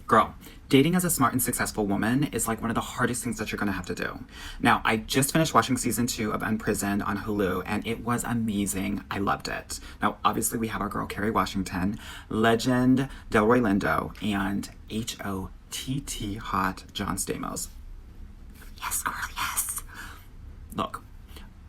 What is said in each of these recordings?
Girl, dating as a smart and successful woman is like one of the hardest things that you're gonna have to do. Now, I just finished watching season 2 of UnPrisoned on Hulu, and it was amazing. I loved it. Now, obviously, we have our girl Kerry Washington, legend Delroy Lindo, and HOTT hot John Stamos. Yes, girl, yes. Look,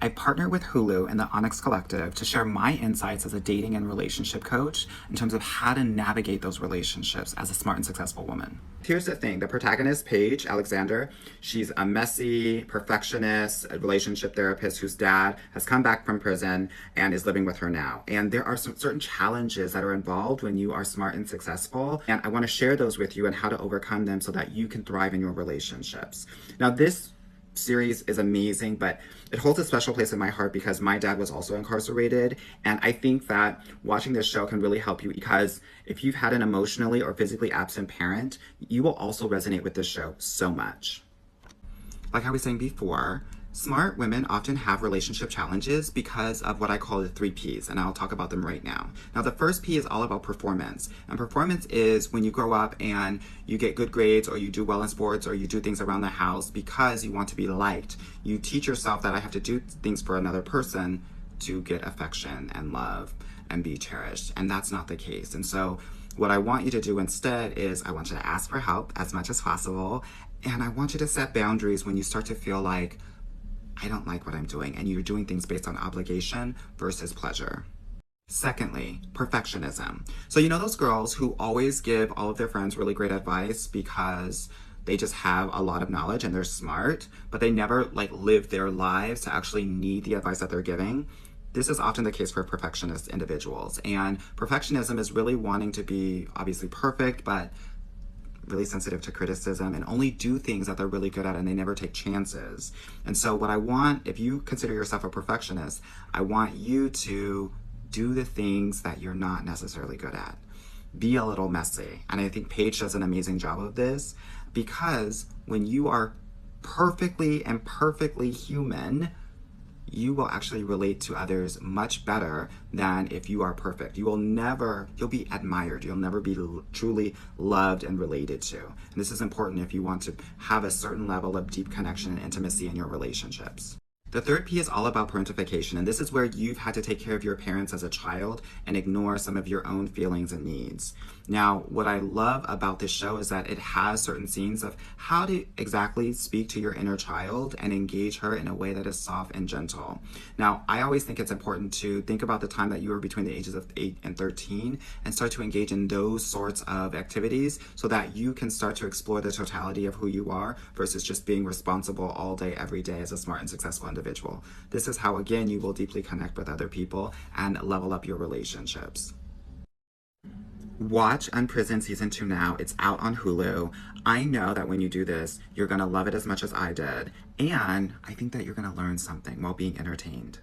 I partnered with Hulu and the Onyx Collective to share my insights as a dating and relationship coach in terms of how to navigate those relationships as a smart and successful woman. Here's the thing, the protagonist, Paige Alexander, she's a messy perfectionist, a relationship therapist whose dad has come back from prison and is living with her now. And there are some certain challenges that are involved when you are smart and successful. And I want to share those with you and how to overcome them so that you can thrive in your relationships. Now, this series is amazing, but it holds a special place in my heart because my dad was also incarcerated. And I think that watching this show can really help you because if you've had an emotionally or physically absent parent, you will also resonate with this show so much. Like I was saying before, smart women often have relationship challenges because of what I call the 3 Ps, and I'll talk about them right now. Now, the first P is all about performance. And performance is when you grow up and you get good grades or you do well in sports or you do things around the house because you want to be liked. You teach yourself that I have to do things for another person to get affection and love and be cherished. And that's not the case. And so what I want you to do instead is I want you to ask for help as much as possible. And I want you to set boundaries when you start to feel like, I don't like what I'm doing, and you're doing things based on obligation versus pleasure. Secondly, perfectionism. So you know those girls who always give all of their friends really great advice because they just have a lot of knowledge and they're smart, but they never live their lives to actually need the advice that they're giving? This is often the case for perfectionist individuals. And perfectionism is really wanting to be obviously perfect, but really sensitive to criticism and only do things that they're really good at, and they never take chances. And so what I want, if you consider yourself a perfectionist, I want you to do the things that you're not necessarily good at. Be a little messy. And I think Paige does an amazing job of this because when you are perfectly and perfectly human, you will actually relate to others much better than if you are perfect. You'll be admired. You'll never be truly loved and related to. And this is important if you want to have a certain level of deep connection and intimacy in your relationships. The third P is all about parentification, and this is where you've had to take care of your parents as a child and ignore some of your own feelings and needs. Now, what I love about this show is that it has certain scenes of how to exactly speak to your inner child and engage her in a way that is soft and gentle. Now, I always think it's important to think about the time that you were between the ages of 8 and 13 and start to engage in those sorts of activities so that you can start to explore the totality of who you are versus just being responsible all day, every day as a smart and successful individual. This is how, again, you will deeply connect with other people and level up your relationships. Watch UnPrisoned Season 2 now. It's out on Hulu. I know that when you do this, you're going to love it as much as I did. And I think that you're going to learn something while being entertained.